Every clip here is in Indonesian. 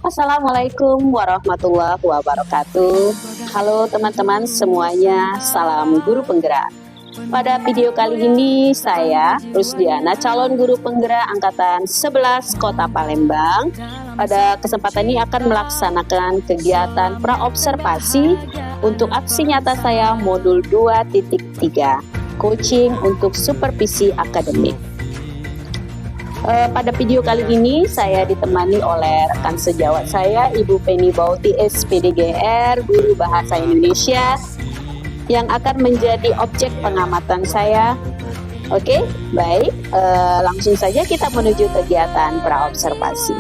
Assalamualaikum warahmatullahi wabarakatuh. Halo teman-teman semuanya, salam guru penggerak. Pada video kali ini saya, Rusdiana, calon guru penggerak Angkatan 11 Kota Palembang. Pada kesempatan ini akan melaksanakan kegiatan praobservasi untuk aksi nyata saya modul 2.3, coaching untuk supervisi akademik. Pada video kali ini saya ditemani oleh rekan sejawat saya, Ibu Penny Bauti SPDGR, Guru Bahasa Indonesia, yang akan menjadi objek pengamatan saya. Oke, baik, langsung saja kita menuju kegiatan praobservasi.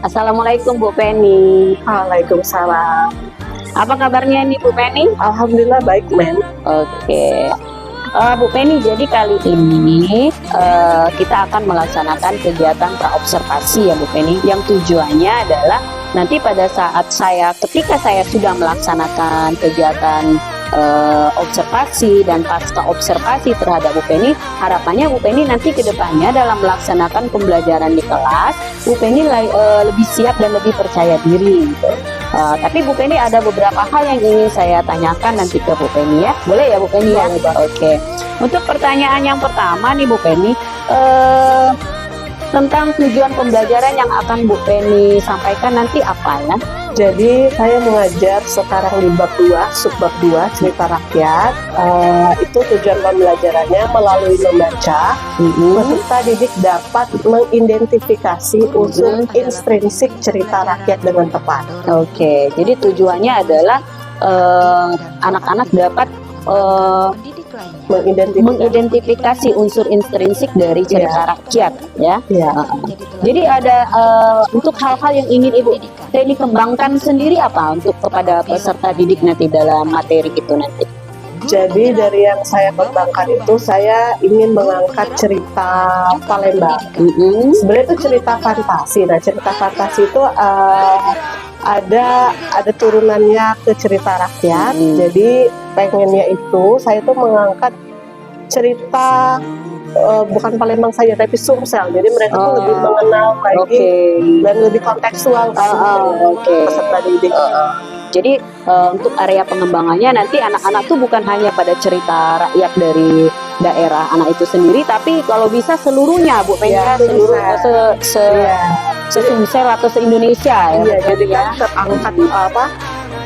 Assalamualaikum Bu Penny. Waalaikumsalam. Apa kabarnya nih Bu Penny? Alhamdulillah baik, Men. Oke. Bu Penny, jadi kali ini kita akan melaksanakan kegiatan praobservasi ya Bu Penny, yang tujuannya adalah nanti pada saat ketika saya sudah melaksanakan kegiatan observasi dan pasca observasi terhadap Bu Penny, harapannya Bu Penny nanti ke depannya dalam melaksanakan pembelajaran di kelas, Bu Penny lebih siap dan lebih percaya diri gitu. Tapi Bu Penny ada beberapa hal yang ingin saya tanyakan nanti ke Bu Penny ya. Boleh ya Bu Penny ya? Oke. Untuk pertanyaan yang pertama nih Bu Penny, tentang tujuan pembelajaran yang akan Bu Penny sampaikan nanti apa ya? Jadi saya mengajar sekarang di bab 2, subbab 2, cerita rakyat. Itu tujuan pembelajarannya melalui membaca, peserta didik dapat mengidentifikasi unsur intrinsik cerita rakyat dengan tepat. Oke, jadi tujuannya adalah anak-anak dapat mengidentifikasi unsur intrinsik dari cerita rakyat ya. Jadi ada untuk hal-hal yang ingin Ibu Penny kembangkan sendiri apa untuk kepada peserta didik nanti dalam materi itu nanti? Jadi dari yang saya kembangkan itu saya ingin mengangkat cerita Palembang. Sebenarnya itu cerita fantasi. Nah, cerita fantasi itu ada turunannya ke cerita rakyat. Jadi pengennya itu saya tuh mengangkat cerita bukan Palembang saja tapi Sumsel. Jadi mereka tuh lebih mengenal lagi dan lebih kontekstual peserta didik. Jadi untuk area pengembangannya nanti anak-anak tuh bukan hanya pada cerita rakyat dari daerah anak itu sendiri, tapi kalau bisa seluruhnya Bu Penny, se-Sumsel atau se-Indonesia ya. Iya, jadi kan terangkat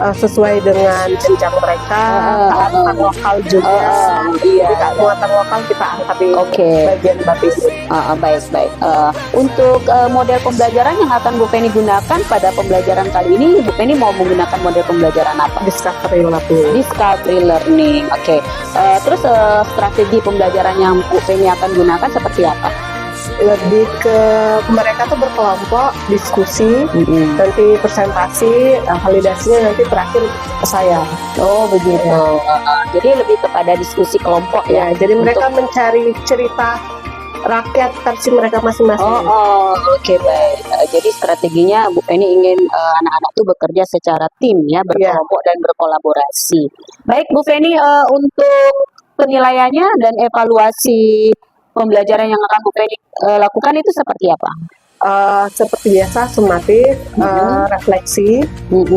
sesuai dengan jenjang mereka, kearifan lokal juga. Jadi kearifan lokal kita angkat di bagian bab ini. Baik. Untuk model pembelajaran yang akan Bu Penny gunakan pada pembelajaran kali ini, Bu Penny mau menggunakan model pembelajaran apa? Discovery learning. Discovery learning. Terus strategi pembelajaran yang Bu Penny akan gunakan seperti apa? Lebih ke mereka tuh berkelompok, diskusi, nanti presentasi, validasinya nanti terakhir ke saya. Oh begitu. Jadi lebih kepada diskusi kelompok ya. Jadi mereka mencari cerita rakyat versi mereka masing-masing. Oke, baik. Jadi strateginya Bu Penny ingin anak-anak tuh bekerja secara tim ya, berkelompok dan berkolaborasi. Baik Bu Penny, untuk penilaiannya dan evaluasi pembelajaran yang akan Bu Penny lakukan itu seperti apa? Seperti biasa, sumatif, refleksi.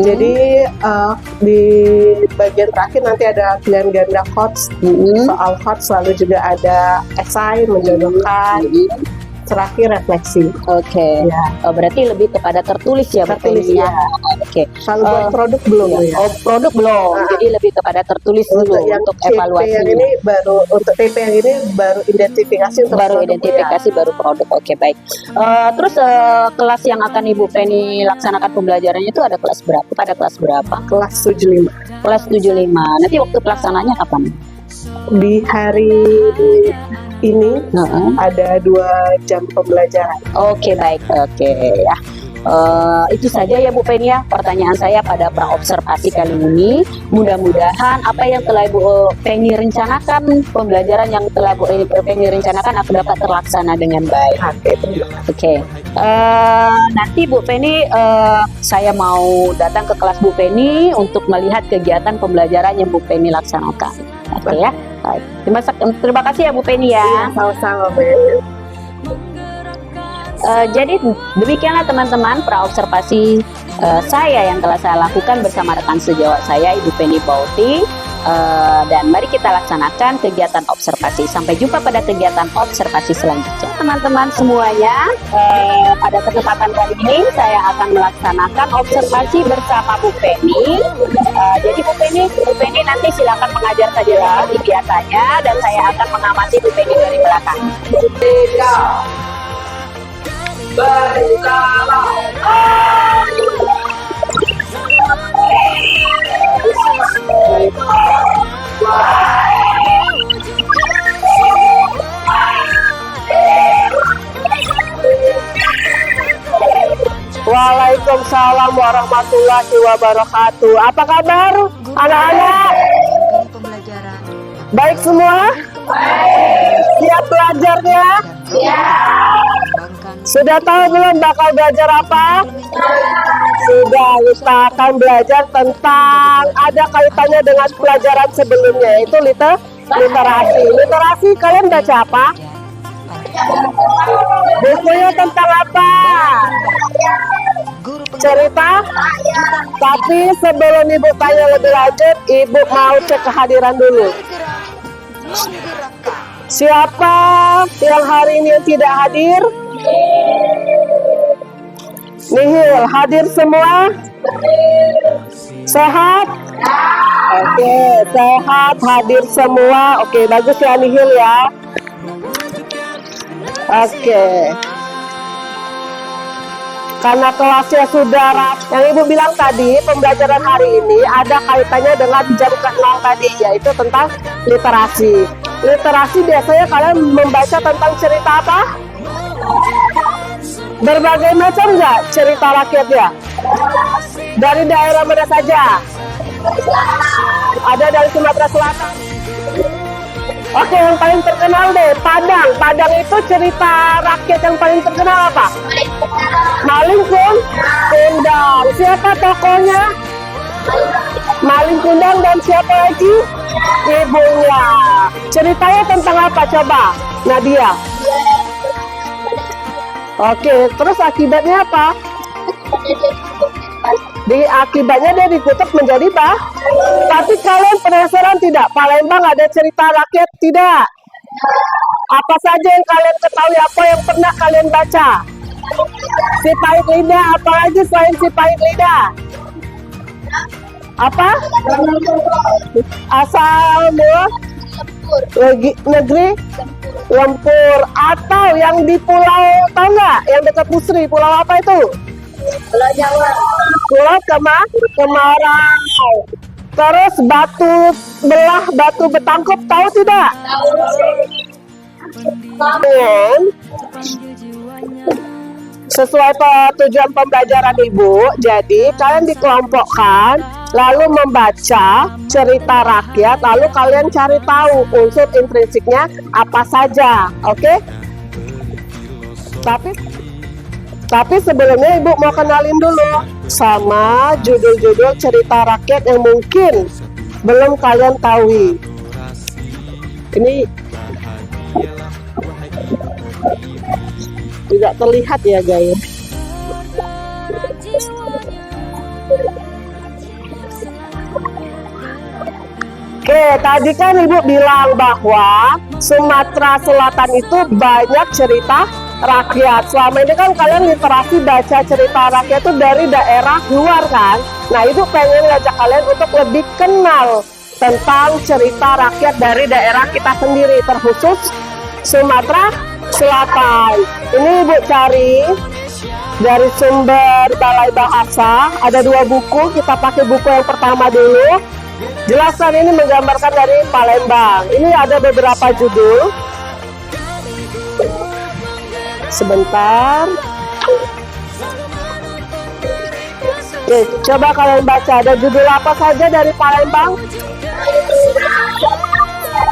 Jadi di bagian terakhir nanti ada pilihan ganda HOTS, soal HOTS, lalu juga ada esai menjodohkan, terakhir refleksi. Berarti lebih kepada tertulis ya Bu Penny ya. Kalau buat produk belum ya? Produk belum. Jadi lebih kepada tertulis dulu untuk evaluasi. Untuk TP yang ini baru identifikasi untuk baru identifikasi baru produk. Baik. Terus kelas yang akan Ibu Penny laksanakan pembelajarannya itu ada kelas berapa? Pada kelas berapa? Kelas 75. Kelas 75. Nanti waktu pelaksananya kapan? Di hari ini ada 2 jam pembelajaran. Baik. Ya. Itu saja ya Bu Penny ya pertanyaan saya pada praobservasi kali ini. Mudah-mudahan apa yang telah Bu Penny rencanakan, pembelajaran yang telah Bu Penny rencanakan akan dapat terlaksana dengan baik. Nanti Bu Penny, saya mau datang ke kelas Bu Penny untuk melihat kegiatan pembelajaran yang Bu Penny laksanakan. Ya. Terima kasih ya Bu Penny ya. Sama-sama. Jadi demikianlah teman-teman praobservasi saya yang telah saya lakukan bersama rekan sejawat saya Ibu Penny Bauti. Dan mari kita laksanakan kegiatan observasi. Sampai jumpa pada kegiatan observasi selanjutnya teman-teman semuanya. Pada kesempatan kali ini saya akan melaksanakan observasi bersama Bu Penny. Jadi Bu Penny nanti silakan mengajar saja seperti biasanya, dan saya akan mengamati Bu Penny dari belakang. Waalaikumsalam warahmatullahi wabarakatuh. Apa kabar anak-anak? Baik semua? Siap belajarnya? Sudah tahu belum bakal belajar apa? Sudah, kita akan belajar tentang ada kaitannya dengan pelajaran sebelumnya, itu literasi. Literasi kalian baca apa? Bukunya tentang apa? Cerita? Tapi sebelum Ibu tanya lebih lanjut, Ibu mau cek kehadiran dulu. Siapa yang hari ini yang tidak hadir? Nihil, hadir semua? Sehat? Oke, sehat, hadir semua. Oke, bagus ya Nihil ya. Oke. Karena kelasnya sudah yang Ibu bilang tadi, pembelajaran hari ini ada kaitannya dengan jam ke-0 tadi, yaitu tentang literasi. Literasi biasanya kalian membaca tentang cerita apa? Berbagai macam nggak cerita rakyatnya? Dari daerah mana saja? Ada dari Sumatera Selatan. Oke, yang paling terkenal deh, Padang. Padang itu cerita rakyat yang paling terkenal apa? Maling Kundang. Siapa tokohnya? Maling Kundang dan siapa lagi? Ibunya. Ceritanya tentang apa coba, Nadia? Oke, terus akibatnya apa? Akibatnya dia dikutuk menjadi Tapi kalian penasaran tidak? Palembang ada cerita rakyat tidak? Apa saja yang kalian ketahui? Apa yang pernah kalian baca? Si Pahit Lidah, apa lagi selain si Pahit Lidah? Apa? Asal negeri Lempur. Atau yang di pulau, tahu nggak? Yang dekat Pusri, pulau apa itu? Pulau Jawa. Pulau Kemarau. Terus batu Betangkup, tahu tidak? Dan sesuai tujuan pembelajaran Ibu, jadi kalian dikelompokkan lalu membaca cerita rakyat, lalu kalian cari tahu unsur intrinsiknya apa saja, oke? Tapi sebelumnya Ibu mau kenalin dulu sama judul-judul cerita rakyat yang mungkin belum kalian tahu. Ini tidak terlihat ya guys. Oke, tadi kan Ibu bilang bahwa Sumatera Selatan itu banyak cerita rakyat. Selama ini kan kalian literasi baca cerita rakyat itu dari daerah luar kan. Nah, Ibu pengen ngajak kalian untuk lebih kenal tentang cerita rakyat dari daerah kita sendiri, terkhusus Sumatera Selatan. Ini Ibu cari dari sumber Balai Bahasa, ada 2 buku. Kita pakai buku yang pertama dulu. Jelasan ini menggambarkan dari Palembang. Ini ada beberapa judul. Sebentar. Oke, coba kalian baca, ada judul apa saja dari Palembang?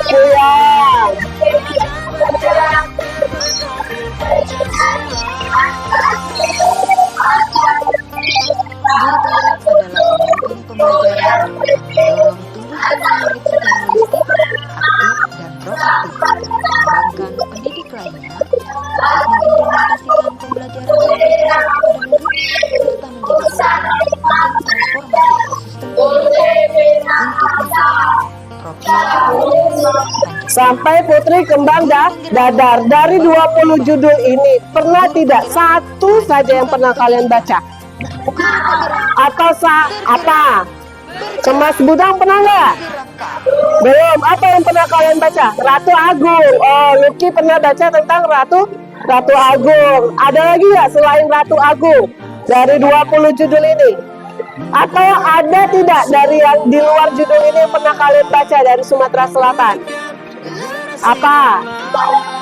Kuyang. Pembelajaran mendorong tumbuh murid secara holistik, aktif dan proaktif, mengembangkan pendidik lainnya, mengimplementasikan pembelajaran yang berpusat kepada murid serta menjadi teladan agen transformasi ekosistem pendidikan untuk mewujudkan profil pelajar Pancasila. Sampai Putri Kembang Dadar. Dari 20 judul ini, pernah tidak satu saja yang pernah kalian baca? Atau apa? Cemas Budang pernah nggak? Belum. Apa yang pernah kalian baca? Ratu Agung. Oh, Lucky pernah baca tentang Ratu Agung. Ada lagi nggak selain Ratu Agung dari 20 judul ini? Atau ada tidak dari yang di luar judul ini yang pernah kalian baca dari Sumatera Selatan? Apa?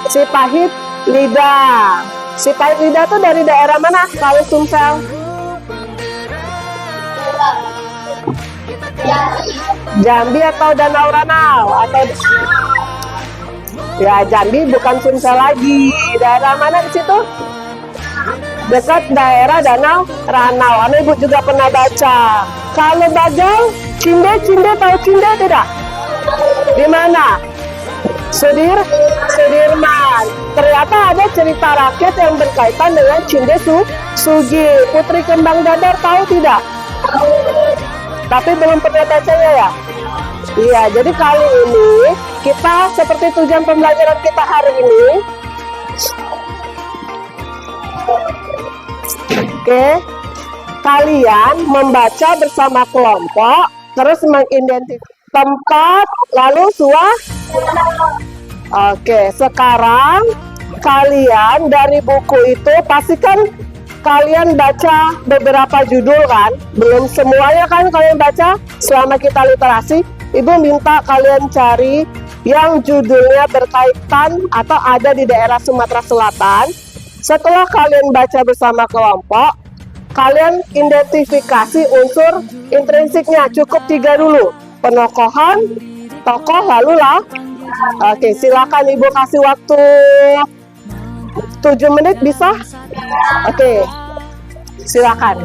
Si Pahit Lidah. Si Pahit Lidah tuh dari daerah mana? Kalau Sumsel? Jambi atau Danau Ranau atau ya Jambi bukan Sumsel lagi. Daerah mana di situ? Dekat daerah Danau Ranau. Ibu juga pernah baca. Kalau Bagel, Cinde tahu Cinde tidak? Di mana? Sudirman. Ternyata ada cerita rakyat yang berkaitan dengan Cinde Sugi. Putri Kembang Dadar tahu tidak? Tapi belum pernah bacanya ya? Iya, jadi kali ini kita seperti tujuan pembelajaran kita hari ini. Oke, kalian membaca bersama kelompok, terus mengidentifikasi tempat, lalu Oke, sekarang kalian dari buku itu pastikan kalian baca beberapa judul kan? Belum semuanya kan kalian baca selama kita literasi. Ibu minta kalian cari yang judulnya berkaitan atau ada di daerah Sumatera Selatan. Setelah kalian baca bersama kelompok, kalian identifikasi unsur intrinsiknya. Cukup 3 dulu. Penokohan, tokoh, lalu lah. Oke, silakan Ibu kasih waktu 7 menit bisa? Oke, silakan.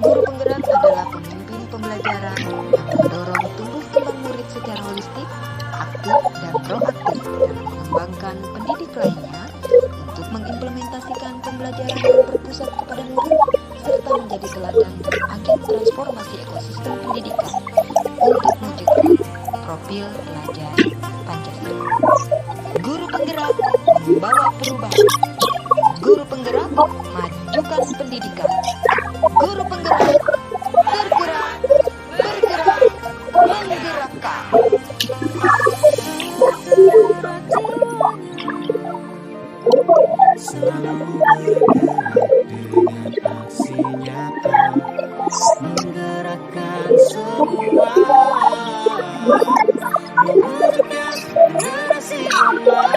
Guru penggerak adalah pemimpin pembelajaran yang mendorong tumbuh kembang murid secara holistik, aktif, dan proaktif dalam mengembangkan pendidik lainnya untuk mengimplementasikan pembelajaran yang berpusat kepada murid serta menjadi teladan dan agen transformasi ekosistem pendidikan untuk mewujudkan profil pelajar Pancasila. Guru penggerak membawa perubahan. Guru penggerak majukan pendidikan. Guru penggerak bergerak, menggerakkan. Menggerakkan semua generasi emas.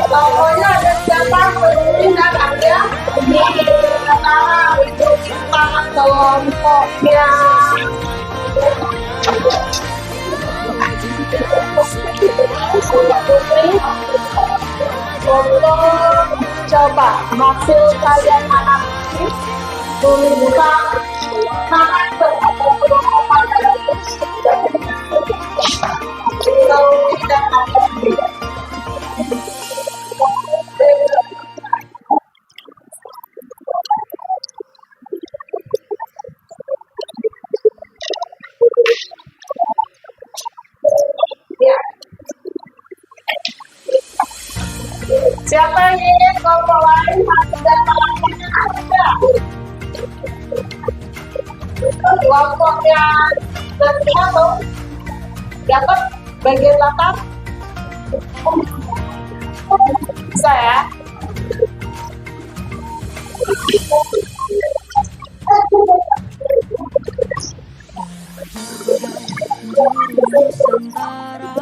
Pokoknya ada siapa berpindah aja di antara itu tangan kelompoknya. Untuk coba hasil kalian mana sih? Buka tangan kalau tidak ada. Ya. Siapa yang ingin kelompok lain masuk dan tangannya ada? Kelompok yang ketiga tuh dapat bagian latar bisa ya. Nusantara,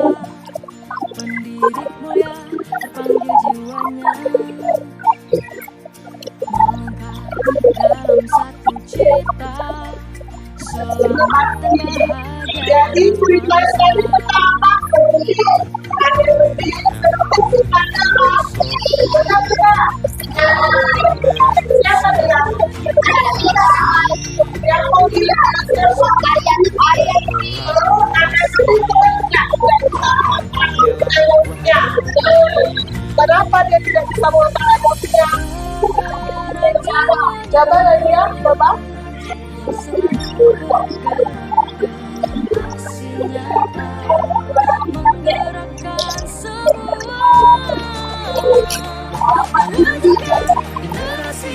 pendidik mulia panggil jiwanya, melangkah dalam satu cita, selamat dan bahagia. Jadi cerita dari pertama siapa yang mau bilang kenapa dia tidak bisa mengatakan emosinya? Coba lagi ya, coba. Menggerakkan semua generasi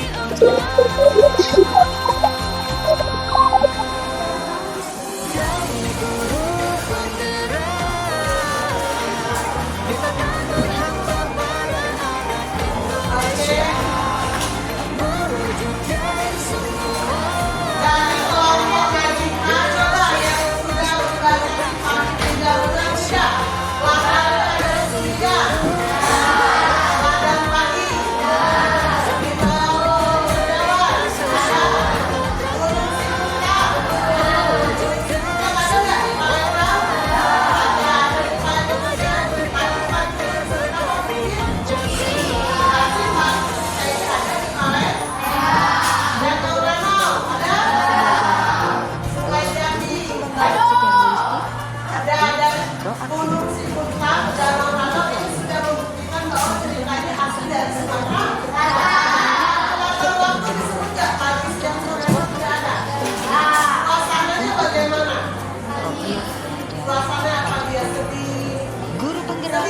guru penggerak,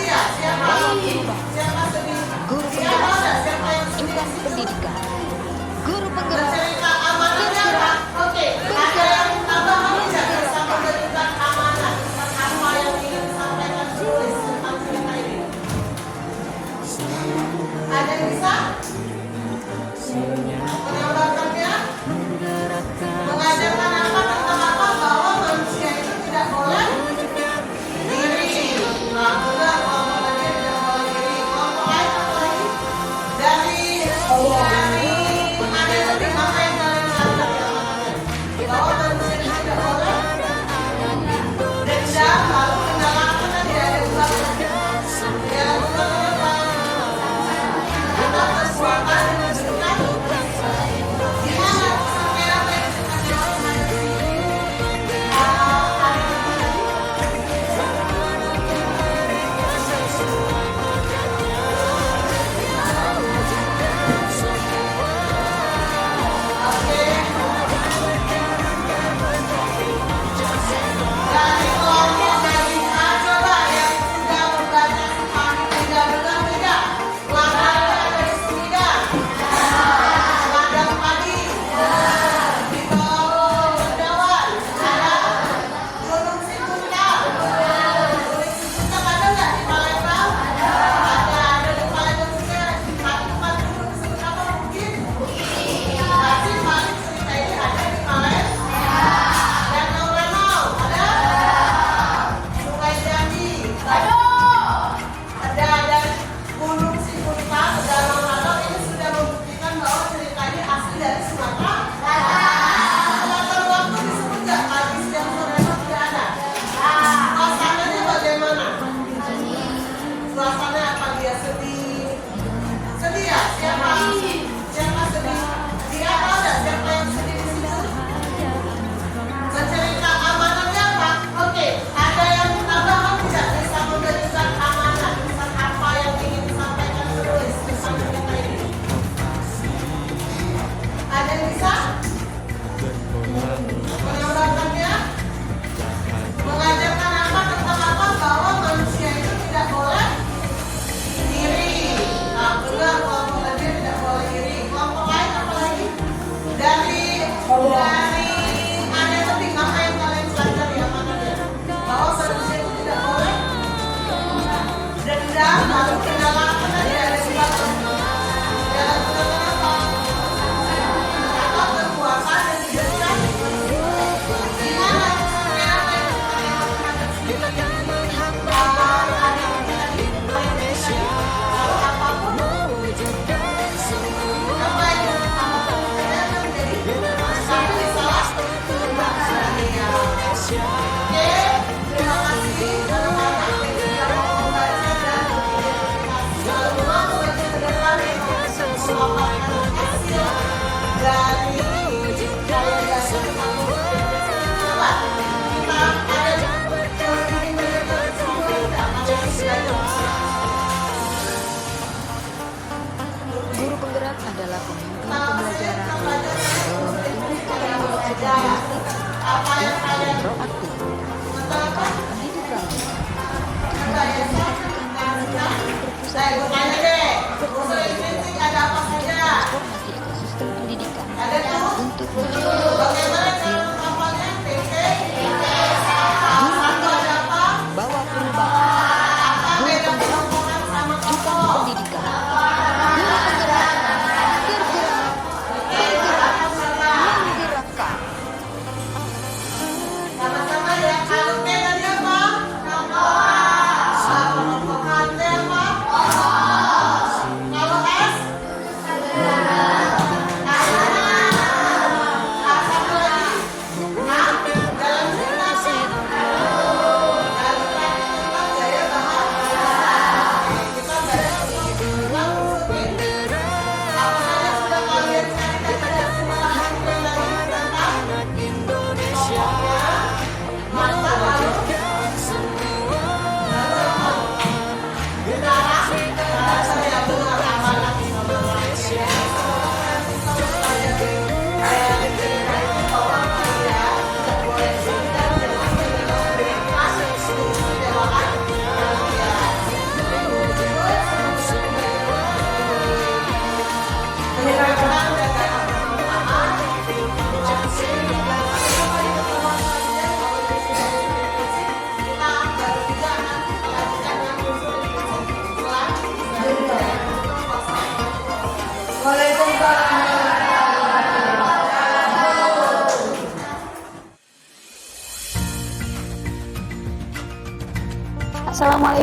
guru penggerak, majukan pendidikan, guru penggerak, bergerak, Ada yang bisa menambahkannya? Mengajarkan apa tentang apa bahwa manusia itu tidak boleh diri. Kelompok lain tidak boleh diri. Kelompok lain apa lagi? Dari ada yang lebih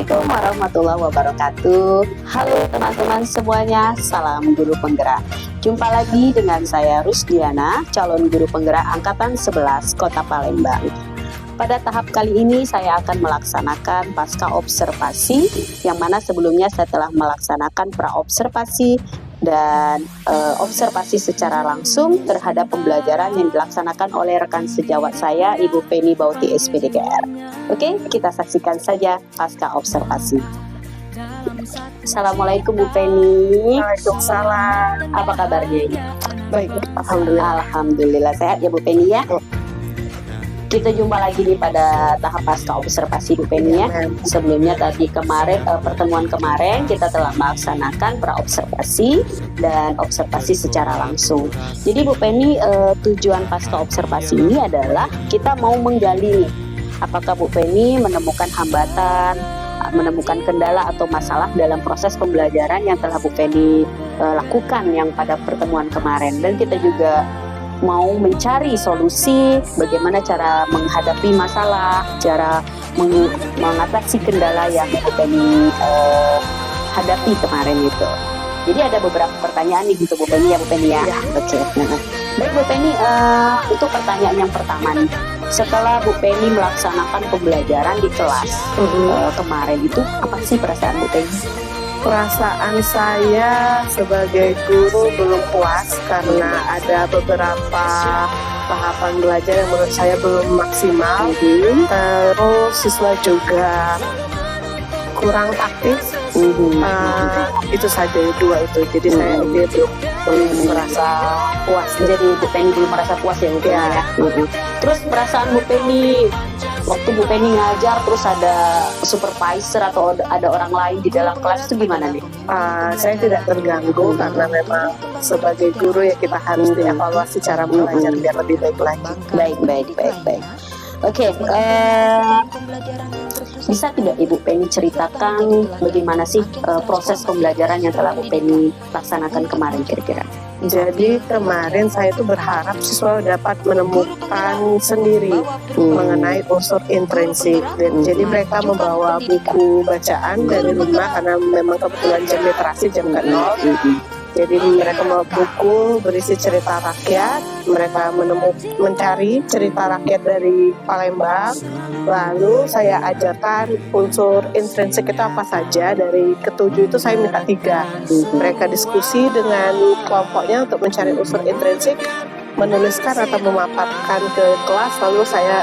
Assalamualaikum warahmatullahi wabarakatuh. Halo teman-teman semuanya, salam guru penggerak. Jumpa lagi dengan saya Rusdiana, calon guru penggerak Angkatan 11 Kota Palembang. Pada tahap kali ini saya akan melaksanakan pasca observasi, yang mana sebelumnya saya telah melaksanakan pra-observasi dan observasi secara langsung terhadap pembelajaran yang dilaksanakan oleh rekan sejawat saya, Ibu Penny Bauti SPDKR. Oke, kita saksikan saja pasca observasi. Assalamualaikum Bu Penny. Waalaikumsalam. Apa kabarnya ini? Baik, alhamdulillah. Alhamdulillah sehat ya Bu Penny ya. Kita jumpa lagi nih pada tahap pasca observasi Bu Penny ya. Sebelumnya tadi pertemuan kemarin kita telah melaksanakan pra-observasi dan observasi secara langsung. Jadi Bu Penny, tujuan pasca observasi ini adalah kita mau menggali nih, apakah Bu Penny menemukan hambatan, menemukan kendala atau masalah dalam proses pembelajaran yang telah Bu Penny lakukan yang pada pertemuan kemarin. Dan kita juga mau mencari solusi bagaimana cara menghadapi masalah, cara mengatasi kendala yang Bu Penny hadapi kemarin itu. Jadi ada beberapa pertanyaan nih gitu Bu Penny ya Bu Penny ya. Oke. Baik Bu Penny, itu pertanyaan yang pertama nih. Setelah Bu Penny melaksanakan pembelajaran di kelas kemarin itu, apa sih perasaan Bu Penny? Perasaan saya sebagai guru belum puas karena ada beberapa tahapan belajar yang menurut saya belum maksimal. Terus siswa juga kurang aktif. Itu saja dua itu. Jadi saya belum merasa puas. Jadi Bu Penny belum merasa puas ya Bu Penny ya. Terus perasaan Bu Penny waktu Bu Penny ngajar terus ada supervisor atau ada orang lain di dalam kelas itu gimana nih? Saya tidak terganggu karena memang sebagai guru ya kita harus dievaluasi cara mengajar biar lebih baik lagi. Baik. Oke, bisa tidak Ibu Penny ceritakan bagaimana sih proses pembelajaran yang telah Bu Penny laksanakan kemarin kira-kira? Jadi kemarin saya itu berharap siswa dapat menemukan sendiri mengenai unsur intrinsik. Jadi mereka membawa buku bacaan dari rumah karena memang kebetulan jam literasi jam ke-0. Jadi mereka membawa buku berisi cerita rakyat, mereka mencari cerita rakyat dari Palembang. Lalu saya ajarkan unsur intrinsik itu apa saja. Dari ketujuh itu saya minta 3. Mereka diskusi dengan kelompoknya untuk mencari unsur intrinsik, menuliskan atau memaparkan ke kelas. Lalu saya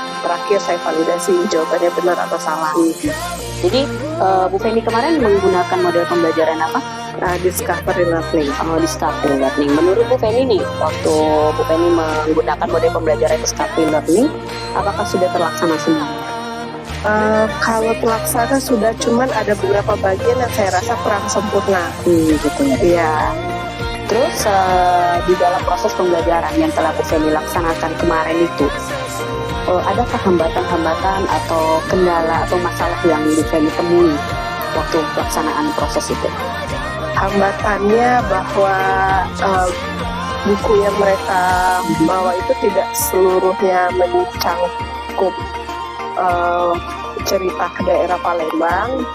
validasi jawabannya benar atau salah. Jadi Bu Penny kemarin menggunakan model pembelajaran apa? Discovery learning. Discovery learning. Menurut Bu Penny nih, waktu Bu Penny menggunakan model pembelajaran discovery learning, apakah sudah terlaksana semua? Kalau terlaksana sudah, cuman ada beberapa bagian yang saya rasa kurang sempurna. Gitu ya. Iya. Terus di dalam proses pembelajaran yang telah Bu Penny laksanakan kemarin itu, adakah hambatan-hambatan atau kendala atau masalah yang Bu Penny temui waktu pelaksanaan proses itu? Hambatannya bahwa buku yang mereka bawa itu tidak seluruhnya mencangkup cerita daerah Palembang.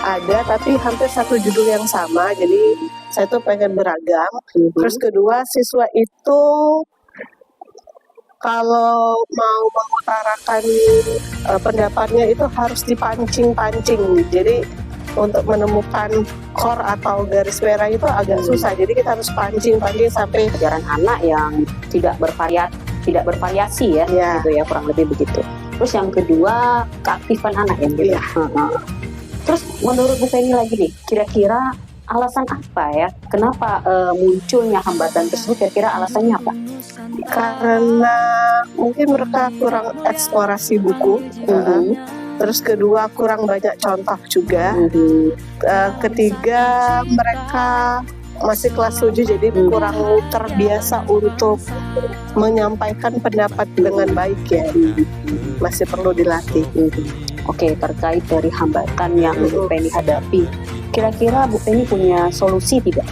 Ada, tapi hampir satu judul yang sama. Jadi saya tuh pengen beragam. Terus kedua, siswa itu kalau mau mengutarakan pendapatnya itu harus dipancing-pancing. Jadi untuk menemukan core atau garis merah itu agak susah. Jadi kita harus pancing-pancing sampai Pelajaran anak yang tidak bervariasi ya, gitu ya, kurang lebih begitu. Terus yang kedua, keaktifan anak yang gitu. Terus menurut Bu Penny lagi nih, kira-kira alasan apa ya? Kenapa munculnya hambatan tersebut? Kira-kira alasannya apa? karena mungkin mereka kurang eksplorasi buku. Terus kedua, kurang banyak contoh juga. Ketiga, mereka masih kelas 7, jadi kurang terbiasa untuk menyampaikan pendapat dengan baik ya. Masih perlu dilatih. Oke, terkait dari hambatan yang Bu Penny hadapi, kira-kira Bu Penny punya solusi tidak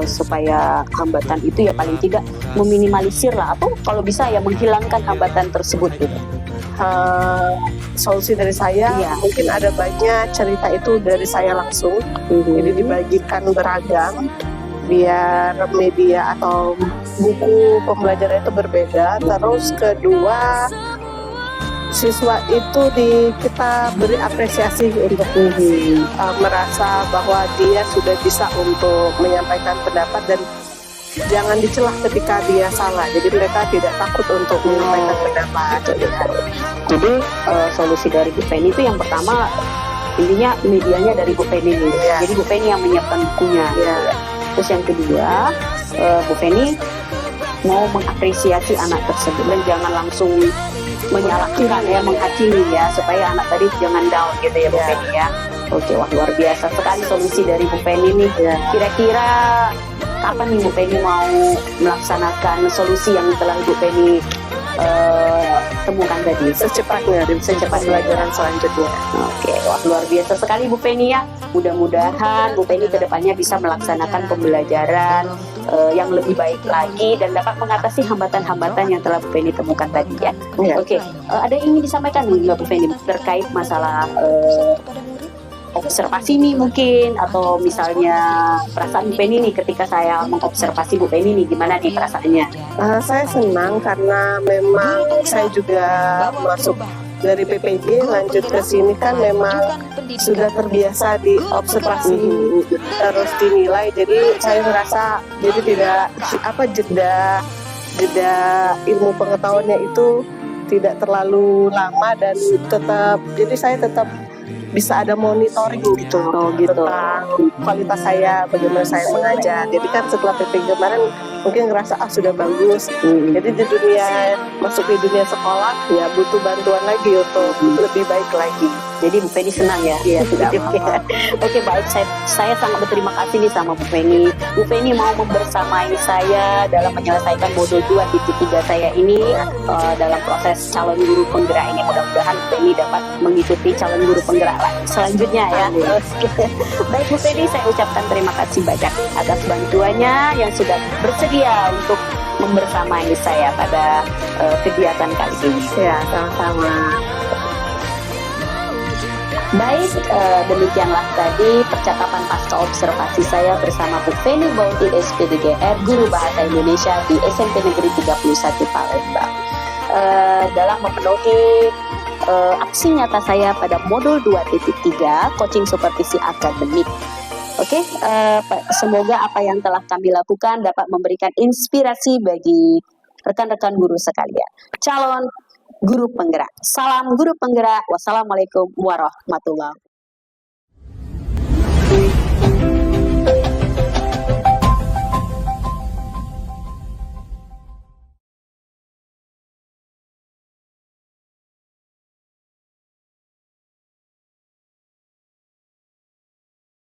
supaya hambatan itu ya paling tidak meminimalisir lah, atau kalau bisa ya menghilangkan hambatan tersebut gitu? solusi dari saya, Iya. mungkin ada banyak cerita itu dari saya langsung. Jadi dibagikan beragam biar media atau buku pembelajaran itu berbeda. Terus kedua, siswa itu kita beri apresiasi untuk merasa bahwa dia sudah bisa untuk menyampaikan pendapat dan jangan dicelah ketika dia salah. Jadi mereka tidak takut untuk menyampaikan pendapat. Jadi solusi dari Bu Penny itu yang pertama intinya medianya dari Bu Penny nih. Iya. Jadi Bu Penny yang menyiapkan bukunya. Ya, Terus yang kedua, Bu Penny mau mengapresiasi anak tersebut dan jangan langsung menyalahkan ya, menghakimi ya, supaya anak tadi jangan down gitu ya Bu Ya. Penny ya. Oke, wah luar biasa sekali solusi dari Bu Penny nih. Kira-kira kapan nih Bu Penny mau melaksanakan solusi yang telah Bu Penny temukan tadi? secepatnya di pembelajaran selanjutnya. Oke, wah luar biasa sekali Bu Penny ya. Mudah-mudahan Bu Penny kedepannya bisa melaksanakan pembelajaran yang lebih baik lagi dan dapat mengatasi hambatan-hambatan yang telah Bu Penny temukan tadi ya. Iya. Oke, ada yang ingin disampaikan nggak Bu Penny terkait masalah observasi nih mungkin, atau misalnya perasaan Bu Penny nih ketika saya mengobservasi Bu Penny nih, gimana nih perasaannya? Saya senang karena memang saya juga masuk dari PPG lanjut ke sini kan memang sudah terbiasa di observasi terus dinilai, jadi saya merasa jadi tidak jeda ilmu pengetahuannya itu tidak terlalu lama dan tetap, jadi saya tetap bisa ada monitoring gitu, tentang kualitas saya, bagaimana saya mengajar. Jadi kan setelah PPG kemarin mungkin ngerasa sudah bagus. Jadi di dunia masuk di dunia sekolah ya butuh bantuan lagi untuk lebih baik lagi. Jadi Bu Penny senang ya? Iya, tidak apa-apa. Oke, baik, saya sangat berterima kasih nih sama Bu Penny. Bu Penny mau membersamai saya dalam menyelesaikan modul 2.3 saya ini dalam proses calon guru penggerak ini. Mudah-mudahan Bu Penny dapat mengikuti calon guru penggerak selanjutnya ya. Oke. Baik Bu Penny, saya ucapkan terima kasih banyak atas bantuannya yang sudah bersedia untuk membersamai saya pada kegiatan kali ini. Ya, sama-sama. Baik, demikianlah tadi percakapan pasca observasi saya bersama Bu Penny Bauti SPDGR, Guru Bahasa Indonesia di SMP Negeri 31 Palembang. Dalam memenuhi aksi nyata saya pada modul 2.3 coaching supervisi akademik. Oke, semoga apa yang telah kami lakukan dapat memberikan inspirasi bagi rekan-rekan guru sekalian. Calon guru penggerak. Salam guru penggerak. Wassalamualaikum warahmatullahi